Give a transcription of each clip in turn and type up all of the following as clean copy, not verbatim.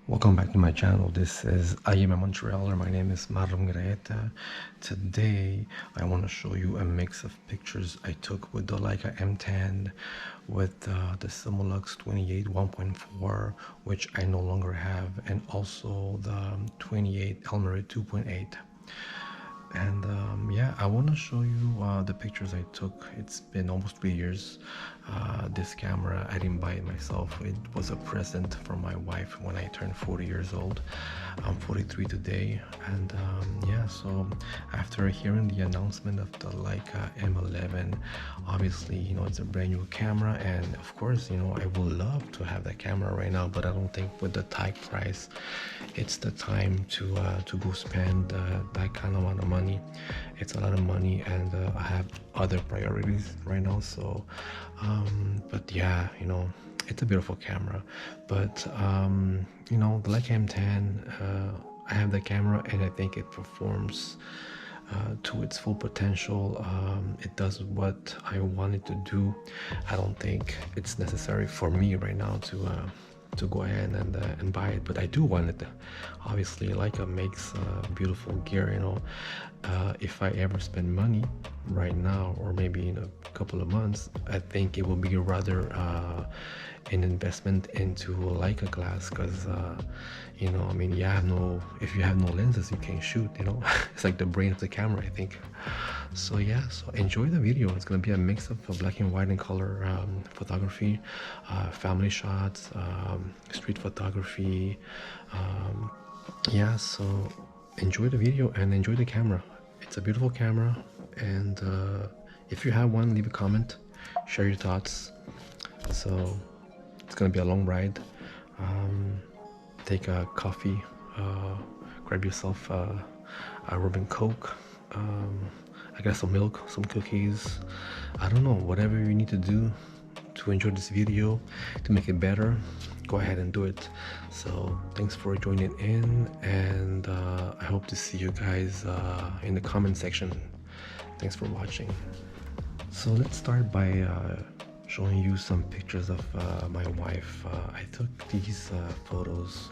Welcome back to my channel. This is imamontrealer. My name is Marlon. Today I want to show you a mix of pictures I took with the Leica M10 with the Summilux 28 1.4, which I no longer have, and also the 28 Elmarit 2.8. And yeah, I want to show you the pictures I took. It's been almost 3 years. This camera, I didn't buy it myself. It was a present from my wife when I turned 40 years old. I'm 43 today. And yeah, so after hearing the announcement of the Leica M11, obviously, you know, it's a brand new camera. And of course, you know, I would love to have that camera right now, but I don't think with the type price, it's the time to go spend that kind of amount of money. It's a lot of money, and I have other priorities right now. So but yeah, you know, it's a beautiful camera. But you know, the Leica M10, I have the camera and I think it performs to its full potential. It does what I wanted to do. I don't think it's necessary for me right now to go ahead and buy it, but I do want it. Obviously, Leica makes beautiful gear, you know. If I ever spend money right now, or maybe in a couple of months, I think it will be rather an investment into Leica glass, because you know, I mean, if you have no lenses, you can't shoot, you know. It's like the brain of the camera, I think. So yeah, so enjoy the video. It's gonna be a mix of black and white and color photography, family shots, street photography. Yeah, so enjoy the video and enjoy the camera. It's a beautiful camera, and if you have one, leave a comment, share your thoughts. So it's gonna be a long ride. Take a coffee, grab yourself a rum and coke, I got some milk, some cookies, I don't know, whatever you need to do to enjoy this video, to make it better, go ahead and do it. So thanks for joining in, and I hope to see you guys in the comment section. Thanks for watching. So let's start by showing you some pictures of my wife. I took these photos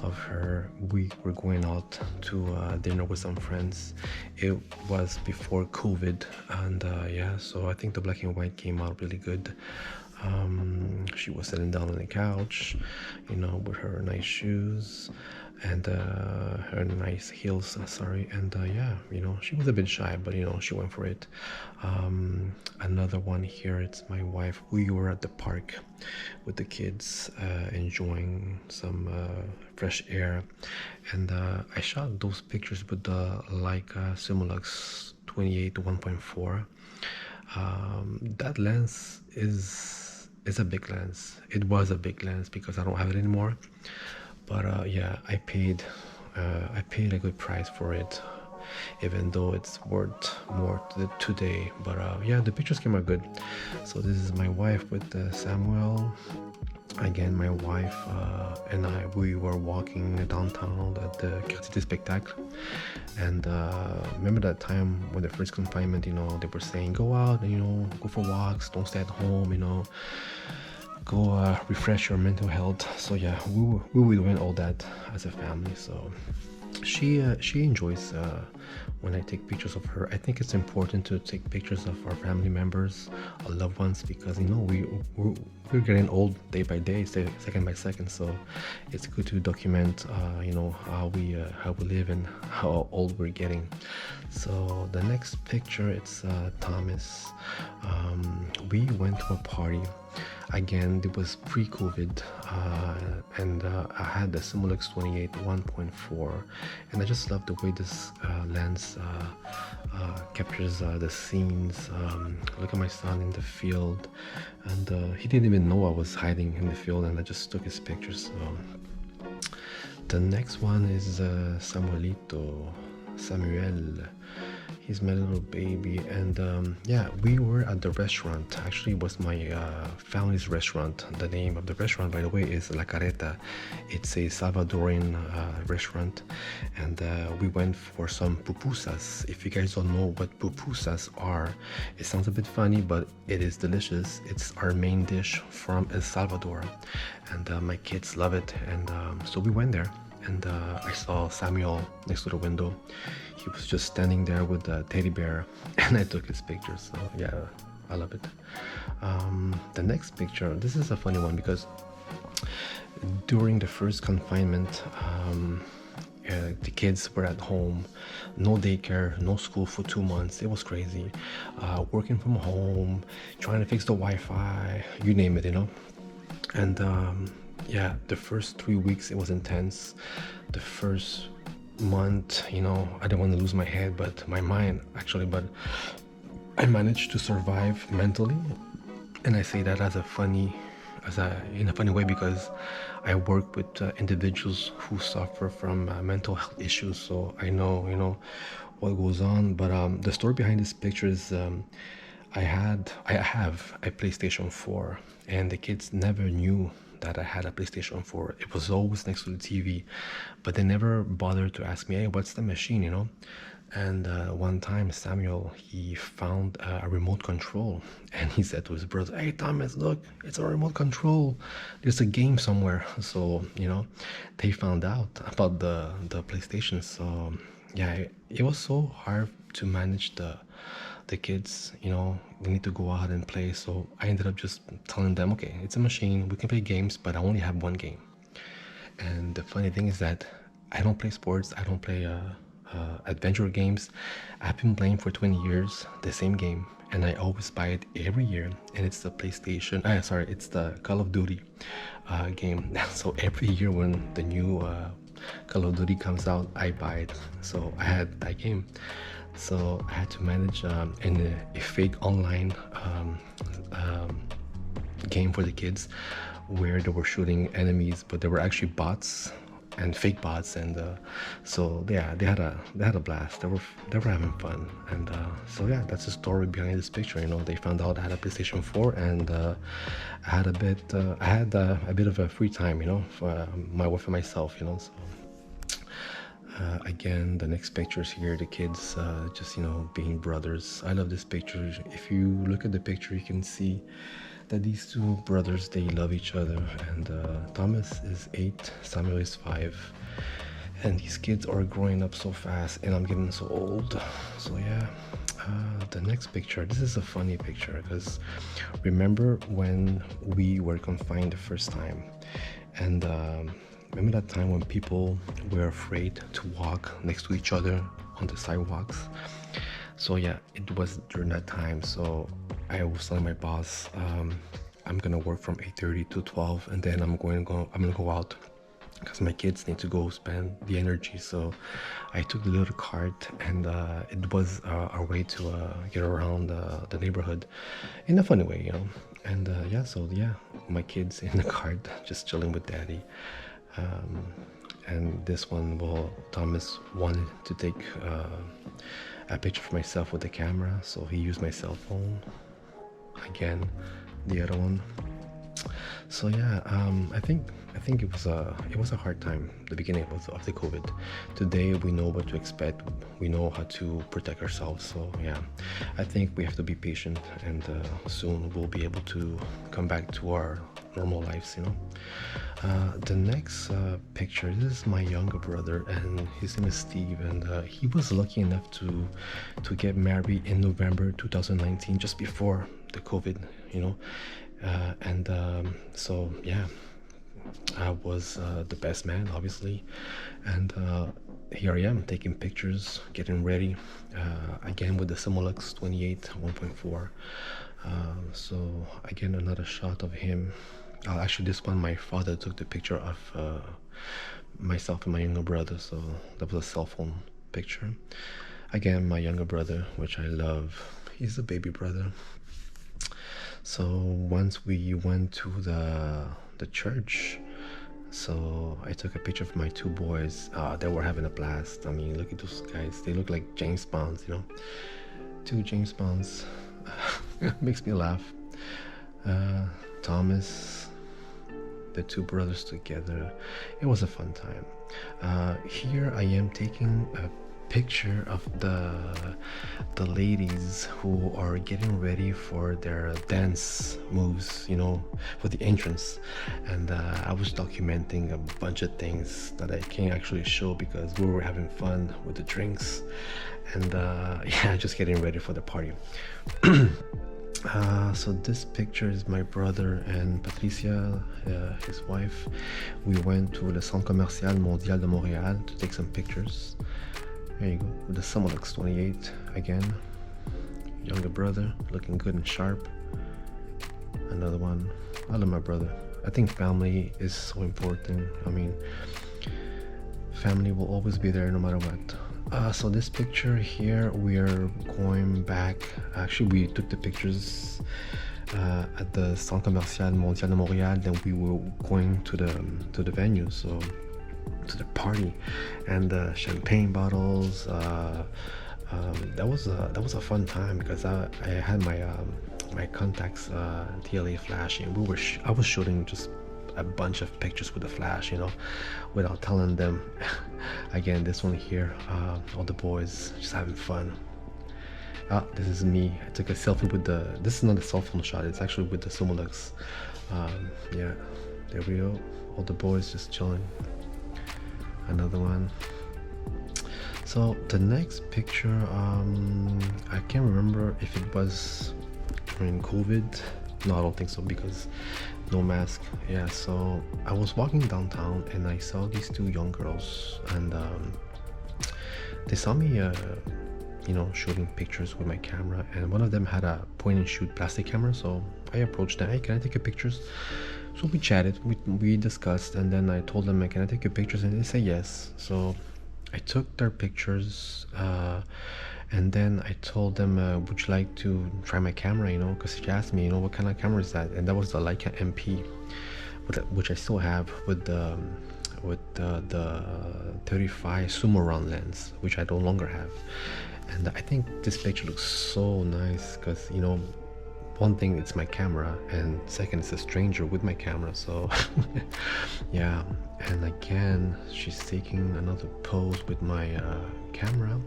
of her. We were going out to dinner with some friends. It was before COVID, and yeah, so I think the black and white came out really good. She was sitting down on the couch, you know, with her nice shoes and her nice heels, sorry, and yeah, you know, she was a bit shy, but you know, she went for it. Another one here, it's my wife. We were at the park with the kids, enjoying some fresh air, and I shot those pictures with the Leica Summilux 28 to 1.4. That lens is a big lens. It was a big lens because I don't have it anymore. But yeah, I paid a good price for it, even though it's worth more today. But yeah, the pictures came out good. So this is my wife with Samuel. Again, my wife and I, we were walking downtown at the Quartier des Spectacles, and remember that time when the first confinement, you know, they were saying go out and, you know, go for walks, don't stay at home, you know, go refresh your mental health. So yeah, we were doing all that as a family. So she enjoys when I take pictures of her. I think it's important to take pictures of our family members, our loved ones, because you know we're getting old day by day, second by second. So it's good to document you know, how we live and how old we're getting. So the next picture, it's Thomas. We went to a party. Again, it was pre-COVID, and I had the Summilux 28 1.4, and I just love the way this lens captures the scenes. Look at my son in the field, and he didn't even know I was hiding in the field, and I just took his pictures. So the next one is Samuel. He's my little baby. And yeah, we were at the restaurant. Actually, it was my family's restaurant. The name of the restaurant, by the way, is La Carreta. It's a Salvadoran restaurant. And we went for some pupusas. If you guys don't know what pupusas are, it sounds a bit funny, but it is delicious. It's our main dish from El Salvador. And my kids love it. And so we went there. And I saw Samuel next to the window. He was just standing there with a teddy bear, and I took his picture. So yeah, I love it. The next picture, this is a funny one because during the first confinement, the kids were at home, no daycare, no school for 2 months. It was crazy. Working from home, trying to fix the Wi-Fi, you name it, you know. And yeah, the first 3 weeks it was intense. The first month, you know, I didn't want to lose my head, but my mind actually, but I managed to survive mentally. And I say that as a funny, in a funny way, because I work with individuals who suffer from mental health issues, so I know, you know, what goes on. But the story behind this picture is I have a PlayStation 4, and the kids never knew that I had a PlayStation 4. It was always next to the TV, but they never bothered to ask me, hey, what's the machine, you know? And one time Samuel, he found a remote control, and he said to his brother, hey Thomas, look, it's a remote control, there's a game somewhere. So, you know, they found out about the PlayStation. So yeah, it was so hard to manage the kids, you know, we need to go out and play. So I ended up just telling them, okay, it's a machine, we can play games, but I only have one game. And the funny thing is that I don't play sports, I don't play adventure games. I've been playing for 20 years the same game, and I always buy it every year, and it's the PlayStation, it's the Call of Duty game. So every year when the new Call of Duty comes out, I buy it. So I had that game. So I had to manage in a fake online game for the kids, where they were shooting enemies, but they were actually bots and fake bots. And so yeah, they had a blast. They were having fun. And so yeah, that's the story behind this picture. You know, they found out I had a PlayStation 4, and I had a bit of a free time, you know, for my wife and myself, you know. So again, the next pictures here, the kids just, you know, being brothers. I love this picture. If you look at the picture, you can see that these two brothers, they love each other. And Thomas is 8, Samuel is 5, and these kids are growing up so fast, and I'm getting so old. So yeah, the next picture, this is a funny picture, because remember when we were confined the first time, and remember that time when people were afraid to walk next to each other on the sidewalks? So yeah, it was during that time. So I was telling my boss, I'm gonna work from 8:30 to 12, and then I'm gonna go out, because my kids need to go spend the energy. So I took the little cart, and it was our way to get around the neighborhood in a funny way, you know. And yeah, so yeah, my kids in the cart just chilling with daddy. And this one, well, Thomas wanted to take a picture for myself with the camera, so he used my cell phone. Again, the other one. So yeah, I think it was a hard time, the beginning of the COVID. Today we know what to expect, we know how to protect ourselves. So yeah, I think we have to be patient, and soon we'll be able to come back to our normal lives, you know. The next picture, this is my younger brother, and his name is Steve, and he was lucky enough to get married in November 2019, just before the COVID, you know. And so yeah, I was the best man, obviously, and here I am taking pictures, getting ready, again with the Summilux 28 1.4. So again, another shot of him. Actually, this one my father took the picture of myself and my younger brother, so that was a cell phone picture. Again, my younger brother, which I love, he's a baby brother. So once we went to the church, So I took a picture of my two boys. They were having a blast. I mean, look at those guys. They look like James Bonds, you know. Two James Bonds. Makes me laugh. Thomas, the two brothers together. It was a fun time. Here I am taking a picture of the ladies who are getting ready for their dance moves, you know, for the entrance. And I was documenting a bunch of things that I can't actually show because we were having fun with the drinks and yeah, just getting ready for the party. So this picture is my brother and Patricia, his wife. We went to the Centre Commercial Mondial de Montréal to take some pictures. There you go, with the Summilux 28 again. Younger brother, looking good and sharp. Another one. I love my brother. I think family is so important. I mean, family will always be there no matter what. So this picture here, we are going back. Actually, we took the pictures at the Centre Commercial Mondial de Montréal. Then we were going to the venue, so to the party, and champagne bottles. That was a fun time because I had my contacts TLA flashing. I was shooting just a bunch of pictures with the flash, you know, without telling them. Again, this one here, all the boys just having fun. This is me. I took a selfie with this is not a cell phone shot, it's actually with the Summilux. Yeah, there we go, all the boys just chilling. Another one. So the next picture, I can't remember if it was during COVID. No, I don't think so because no mask. Yeah, so I was walking downtown and I saw these two young girls, and they saw me you know, shooting pictures with my camera, and one of them had a point and shoot plastic camera. So I approached them, hey, can I take your pictures? So we chatted, we discussed, and then I told them, can I take your pictures? And they said yes. So I took their pictures, and then I told them, would you like to try my camera, you know, because she asked me, you know, what kind of camera is that? And that was the Leica M10, which I still have with the 35 sumo round lens, which I no longer have. And I think this picture looks so nice because, you know, one thing, it's my camera, and second, it's a stranger with my camera. So yeah. And again, she's taking another pose with my camera,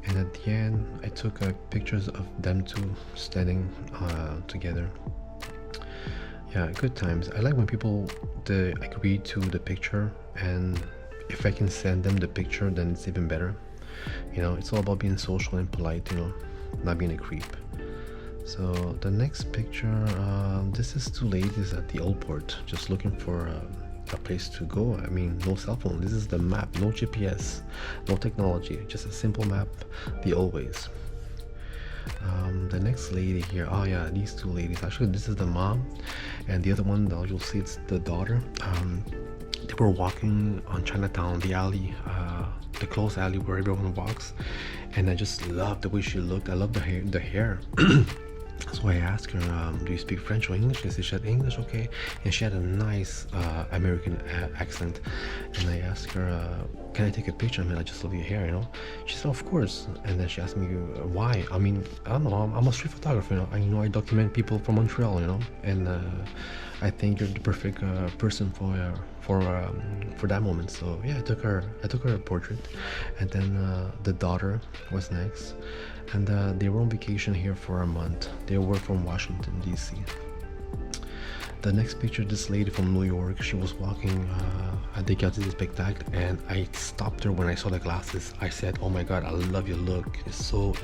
and at the end I took pictures of them two standing together. Yeah, good times. I like when people agree to the picture, and if I can send them the picture, then it's even better. You know, it's all about being social and polite, you know, not being a creep. So the next picture, this is two ladies at the old port, just looking for a place to go. I mean, no cell phone. This is the map, no GPS, no technology, just a simple map, the old ways. The next lady here, oh yeah, these two ladies. Actually, this is the mom, and the other one, you'll see it's the daughter. They were walking on Chinatown, the alley, the closed alley where everyone walks, and I just love the way she looked. I love the hair. So I asked her, do you speak French or English? And she said English, okay. And she had a nice American accent. And I asked her, can I take a picture? I mean, I just love your hair, you know. She said, of course. And then she asked me, why? I mean, I don't know, I'm a street photographer, you know. I document people from Montreal, you know. And I think you're the perfect person for that moment. So yeah, I took her a portrait. And then the daughter was next. And they were on vacation here for a month. They were from Washington, D.C. The next picture, this lady from New York, she was walking at the Quartier des Spectacles, and I stopped her when I saw the glasses. I said, "Oh my God, I love your look. It's so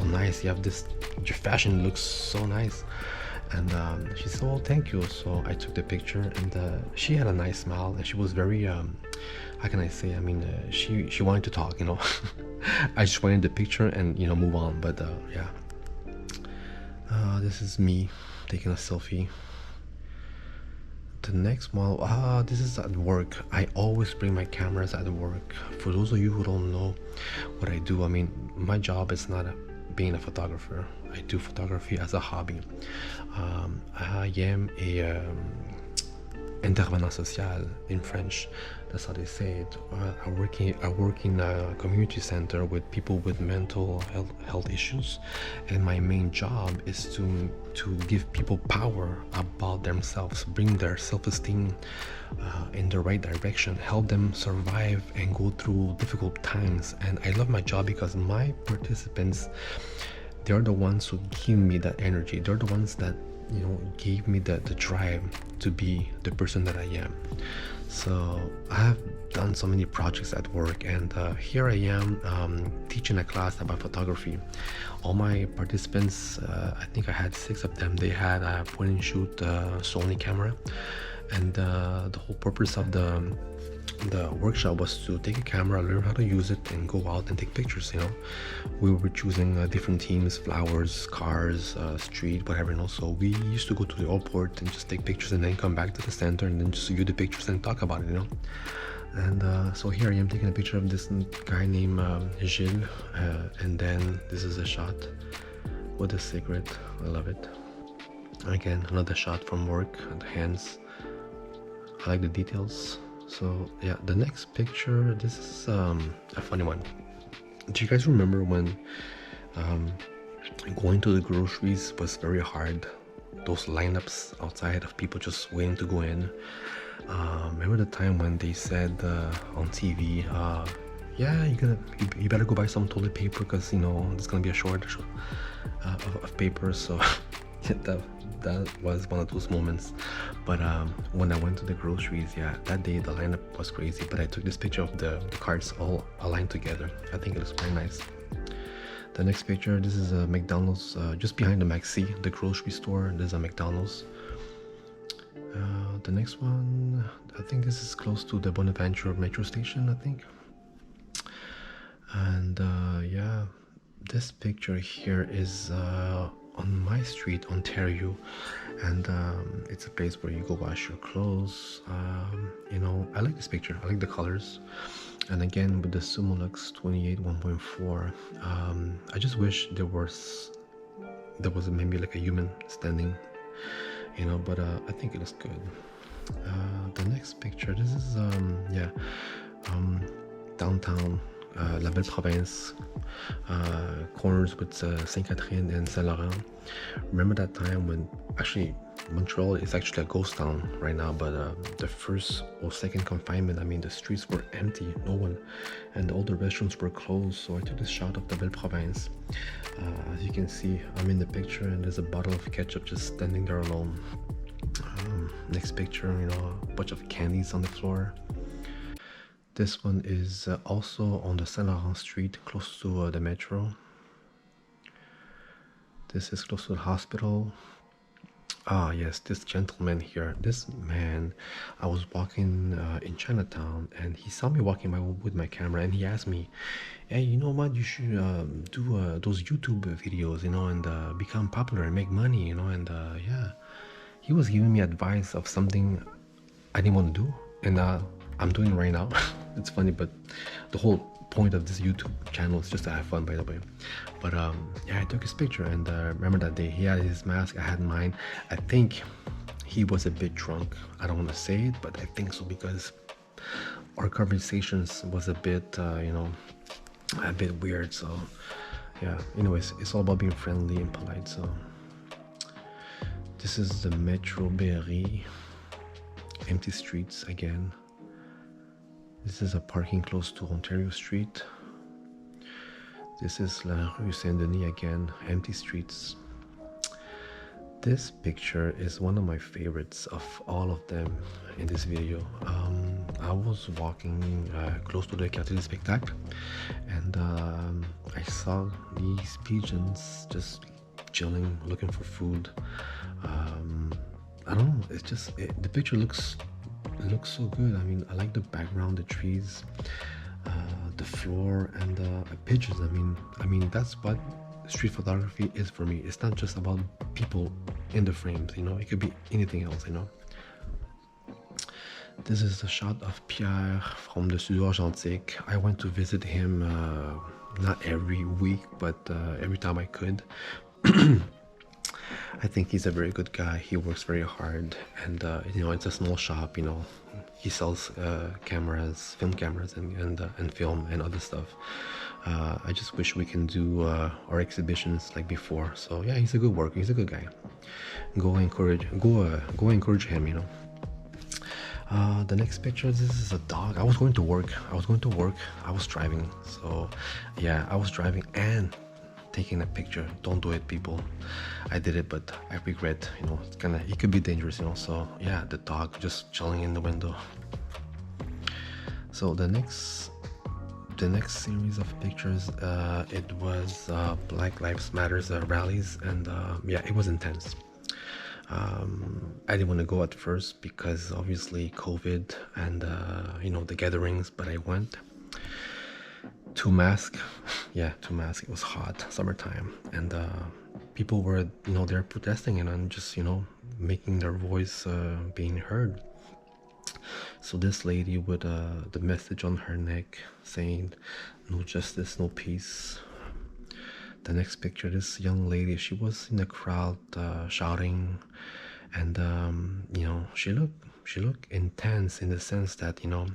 nice. You have this. Your fashion looks so nice." And she said, "Oh, thank you." So I took the picture, and she had a nice smile, and she was very how can I say? I mean, she wanted to talk, you know. I just wanted the picture and, you know, move on. But yeah, this is me taking a selfie. The next one, this is at work. I always bring my cameras at work. For those of you who don't know what I do, I mean, my job is not being a photographer. I do photography as a hobby. I am intervenant social in French. That's how they say it. I work in a community center with people with mental health issues, and my main job is to give people power about themselves, bring their self-esteem in the right direction, help them survive and go through difficult times. And I love my job because my participants, they're the ones who give me that energy. They're the ones that, you know, gave me the drive to be the person that I am. So I have done so many projects at work, and here I am teaching a class about photography. All my participants, I think I had 6 of them, they had a point and shoot Sony camera, and the whole purpose of the workshop was to take a camera, learn how to use it, and go out and take pictures. You know, we were choosing different themes: flowers, cars, street, whatever. You know, so we used to go to the airport and just take pictures, and then come back to the center and then just view the pictures and talk about it. You know, and so here I am taking a picture of this guy named Gilles, and then this is a shot with a cigarette. I love it. Again, another shot from work, the hands. I like the details. So yeah, the next picture, this is a funny one. Do you guys remember when going to the groceries was very hard? Those lineups outside of people just waiting to go in. Remember the time when they said on TV, yeah, you better go buy some toilet paper because, you know, there's gonna be a shortage of paper. So that was one of those moments. But when I went to the groceries, yeah, that day the lineup was crazy, but I took this picture of the carts all aligned together. I think it looks very nice. The next picture, this is a McDonald's, just behind the Maxi, the grocery store. There's a McDonald's. The next one, I think this is close to the Bonaventure metro station, I think. And yeah, this picture here is on my street, Ontario, and it's a place where you go wash your clothes. You know, I like this picture. I like the colors, and again with the Summilux 28 1.4. I just wish there was maybe like a human standing, you know, but I think it looks good. The next picture, this is downtown La Belle Province, corners with Sainte-Catherine and Saint-Laurent. Remember that time when, actually, Montreal is actually a ghost town right now, but the first or second confinement, I mean, the streets were empty, no one, and all the restaurants were closed. So I took this shot of the Belle Province. As you can see, I'm in the picture, and there's a bottle of ketchup just standing there alone. Next picture, you know, a bunch of candies on the floor. This one is also on the Saint Laurent Street, close to the metro. This is close to the hospital. Ah, yes, this gentleman here, this man, I was walking in Chinatown, and he saw me walking with my camera, and he asked me, hey, you know what, you should do those YouTube videos, you know, and become popular and make money, you know, and yeah. He was giving me advice of something I didn't want to do, and I'm doing it right now. It's funny, but the whole point of this YouTube channel is just to have fun, by the way. But yeah, I took his picture, and remember that day he had his mask, I had mine. I think he was a bit drunk. I don't want to say it, but I think so, because our conversations was a bit you know, a bit weird. So yeah, anyways, it's all about being friendly and polite. So this is the Metro Berry, empty streets again. This is a parking close to Ontario Street. This is La Rue Saint-Denis again, empty streets. This picture is one of my favorites of all of them in this video. I was walking close to the Quartier du Spectacle, and I saw these pigeons just chilling, looking for food. I don't know, it's just, the picture looks so good. I mean, I like the background, the trees, the floor, and the pigeons. I mean that's what street photography is for me. It's not just about people in the frames, you know, it could be anything else, you know. This is the shot of Pierre from the Studio Argentique. I went to visit him not every week, but every time I could. I think he's a very good guy. He works very hard, and you know, it's a small shop. You know, he sells cameras, film cameras, and film and other stuff. I just wish we can do our exhibitions like before. So yeah, he's a good worker. He's a good guy. Go encourage him. You know. The next picture, this is a dog. I was going to work. I was driving. So yeah, I was driving and taking a picture. Don't do it, people. I did it, but I regret. You know, it could be dangerous. You know. So yeah, the dog just chilling in the window. So the next series of pictures, it was Black Lives Matters rallies, and yeah, it was intense. I didn't want to go at first because obviously COVID and you know, the gatherings, but I went to mask. Yeah, to mask. It was hot, summertime, and people were, you know, they're protesting and just, you know, making their voice being heard. So this lady with the message on her neck saying no justice, no peace. The next picture, this young lady, she was in the crowd shouting, and you know, she looked intense in the sense that, you know,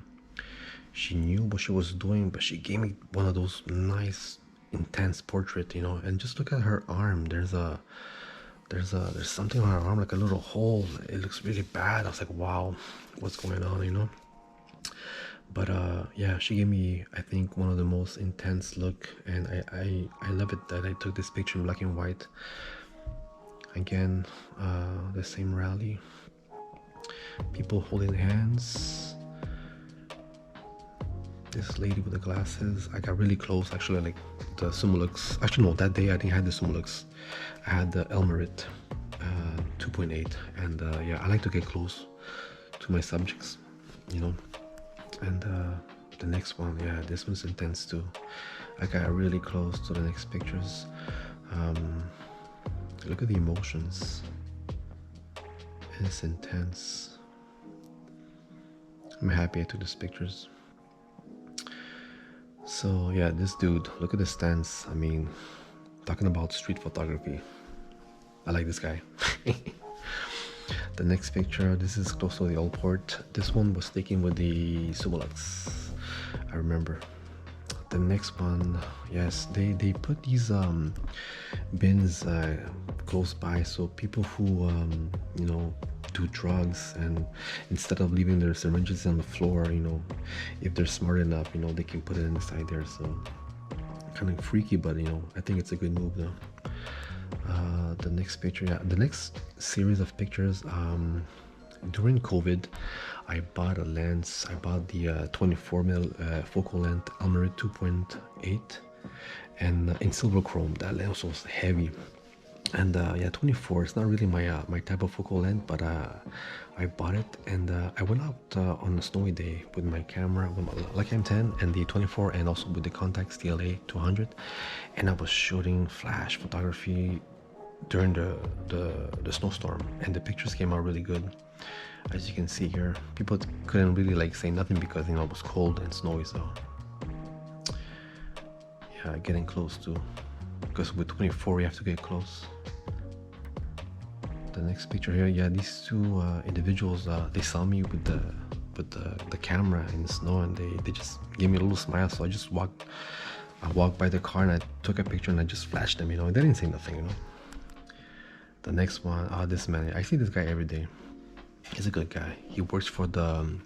she knew what she was doing, but she gave me one of those nice intense portrait, you know. And just look at her arm. There's something on her arm, like a little hole. It looks really bad. I was like, wow, what's going on, you know. But yeah, she gave me, I think, one of the most intense look, and I love it that I took this picture in black and white. Again, the same rally, people holding hands. This lady with the glasses. I got really close, actually, like the Summilux. Actually, no, that day I didn't have the Summilux. I had the Elmarit 2.8, and yeah, I like to get close to my subjects, you know. And the next one, yeah, this one's intense too. I got really close to the next pictures. Look at the emotions. It's intense. I'm happy I took these pictures. So yeah, this dude, look at the stance. I mean, talking about street photography. I like this guy. The next picture, this is close to the old port. This one was taken with the Summilux, I remember. The next one, yes, they put these bins close by, so people who you know, do drugs, and instead of leaving their syringes on the floor, you know, if they're smart enough, you know, they can put it inside there. So kind of freaky, but you know, I think it's a good move though. The next picture, yeah, the next series of pictures, during COVID, I bought a lens. I bought the 24mm focal length Elmarit 2.8, and in silver chrome. That lens was heavy, and yeah, 24. It's not really my type of focal length, but I bought it, and I went out on a snowy day with my camera, with my Leica M10 and the 24, and also with the Contax TLA 200, and I was shooting flash photography during the snowstorm, and the pictures came out really good. As you can see here, people couldn't really like say nothing because, you know, it was cold and snowy. So yeah, getting close too, because with 24 you have to get close. The next picture here, yeah, these two individuals, they saw me with the camera in the snow, and they just gave me a little smile. So I walked by the car and I took a picture and I just flashed them, you know. They didn't say nothing, you know. The next one, this man, I see this guy every day. He's a good guy. He works for the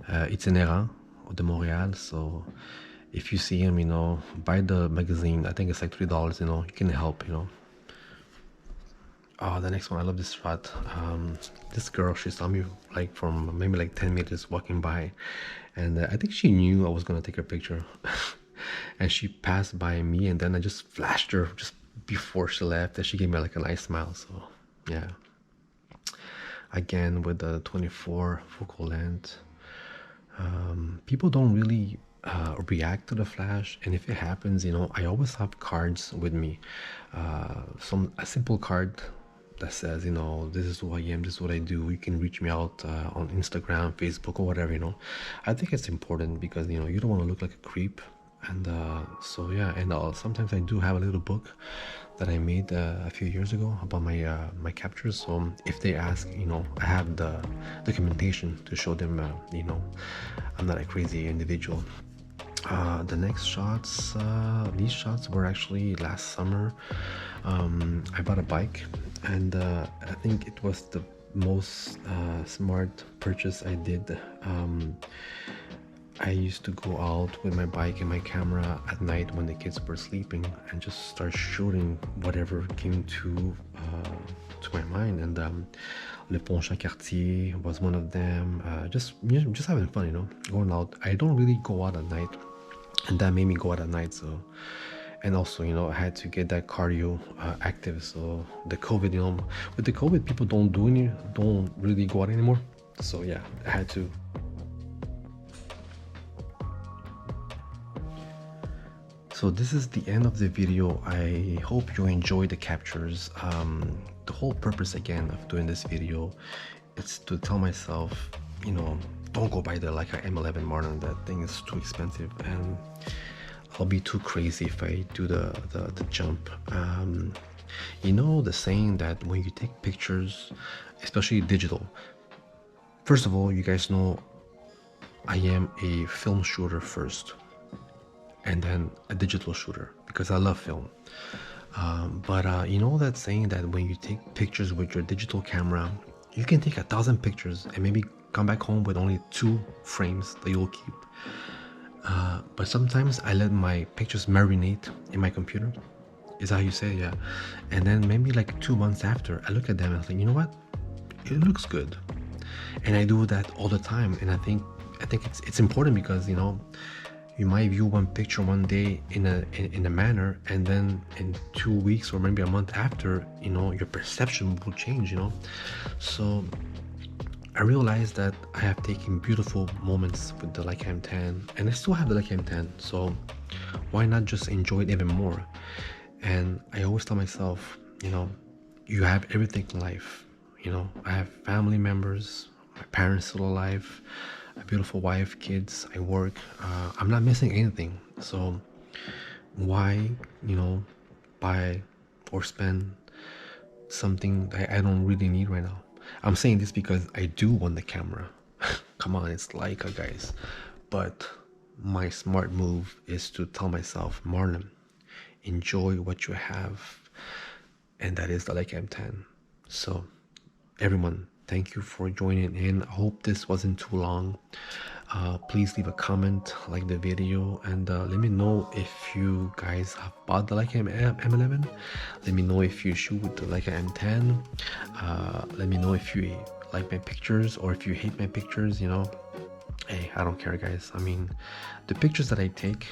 Itinéraire de Montréal. So if you see him, you know, buy the magazine. I think it's like $3, you know. You can help, you know. The next one, I love this shot. This girl, she saw me like from maybe like 10 meters walking by, and I think she knew I was gonna take her picture. And she passed by me, and then I just flashed her just before she left, and she gave me like a nice smile. So yeah, again with the 24 focal length, people don't really react to the flash, and if it happens, you know, I always have cards with me, a simple card that says, you know, this is who I am, this is what I do. You can reach me out on Instagram, Facebook, or whatever, you know. I think it's important because, you know, you don't want to look like a creep, And so yeah, and sometimes I do have a little book that I made a few years ago about my captures. So if they ask, I have the documentation to show them. I'm not a crazy individual. The next shots, these shots were actually last summer. I bought a bike, and I think it was the most smart purchase I did. I used to go out with my bike and my camera at night when the kids were sleeping and just start shooting whatever came to my mind. And Le Pont Cartier was one of them. Just having fun, going out. I don't really go out at night, and that made me go out at night. So, and also, I had to get that cardio active. So the COVID, with the COVID, people don't really go out anymore. So yeah, I had to. So this is the end of the video. I hope you enjoyed the captures. The whole purpose again of doing this video is to tell myself, don't go buy the Leica M11 Marlin. That thing is too expensive, and I'll be too crazy if I do the jump. The saying that when you take pictures, especially digital, first of all, you guys know I am a film shooter first, and then a digital shooter because I love film. But that saying that when you take pictures with your digital camera, you can take 1,000 pictures and maybe come back home with only 2 frames that you'll keep. But sometimes I let my pictures marinate in my computer. Is how you say, yeah. And then maybe like 2 months after, I look at them and I think, you know what? It looks good. And I do that all the time. And I think it's important because you might view one picture one day in a manner, and then in 2 weeks or maybe a month after, your perception will change. So I realized that I have taken beautiful moments with the Leica M10, and I still have the Leica M10, so why not just enjoy it even more? And I always tell myself, you have everything in life. I have family members, my parents still alive, a beautiful wife, kids, I work. I'm not missing anything. So why, buy or spend something that I don't really need right now? I'm saying this because I do want the camera. Come on, it's Leica, guys. But my smart move is to tell myself, Marlon, enjoy what you have, and that is the Leica M10. So everyone, thank you for joining in. I hope this wasn't too long. Please leave a comment, like the video, and let me know if you guys have bought the Leica M11. Let me know if you shoot with the Leica M10. Let me know if you like my pictures or if you hate my pictures. Hey, I don't care, guys. I mean, the pictures that I take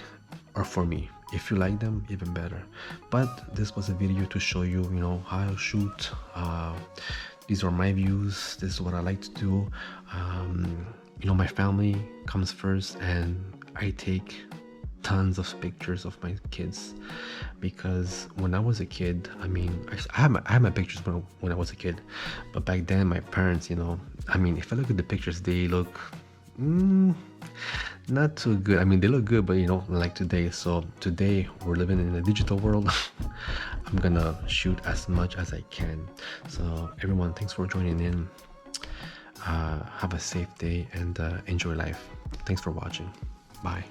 are for me. If you like them, even better. But this was a video to show you, how I shoot. These are my views. This is what I like to do. My family comes first, and I take tons of pictures of my kids because when I was a kid, I had my pictures when I was a kid, but back then my parents, if I look at the pictures, they look not too good. They look good, but like today. So today we're living in a digital world. I'm gonna shoot as much as I can. So everyone, thanks for joining in. Have a safe day and enjoy life. Thanks for watching. Bye.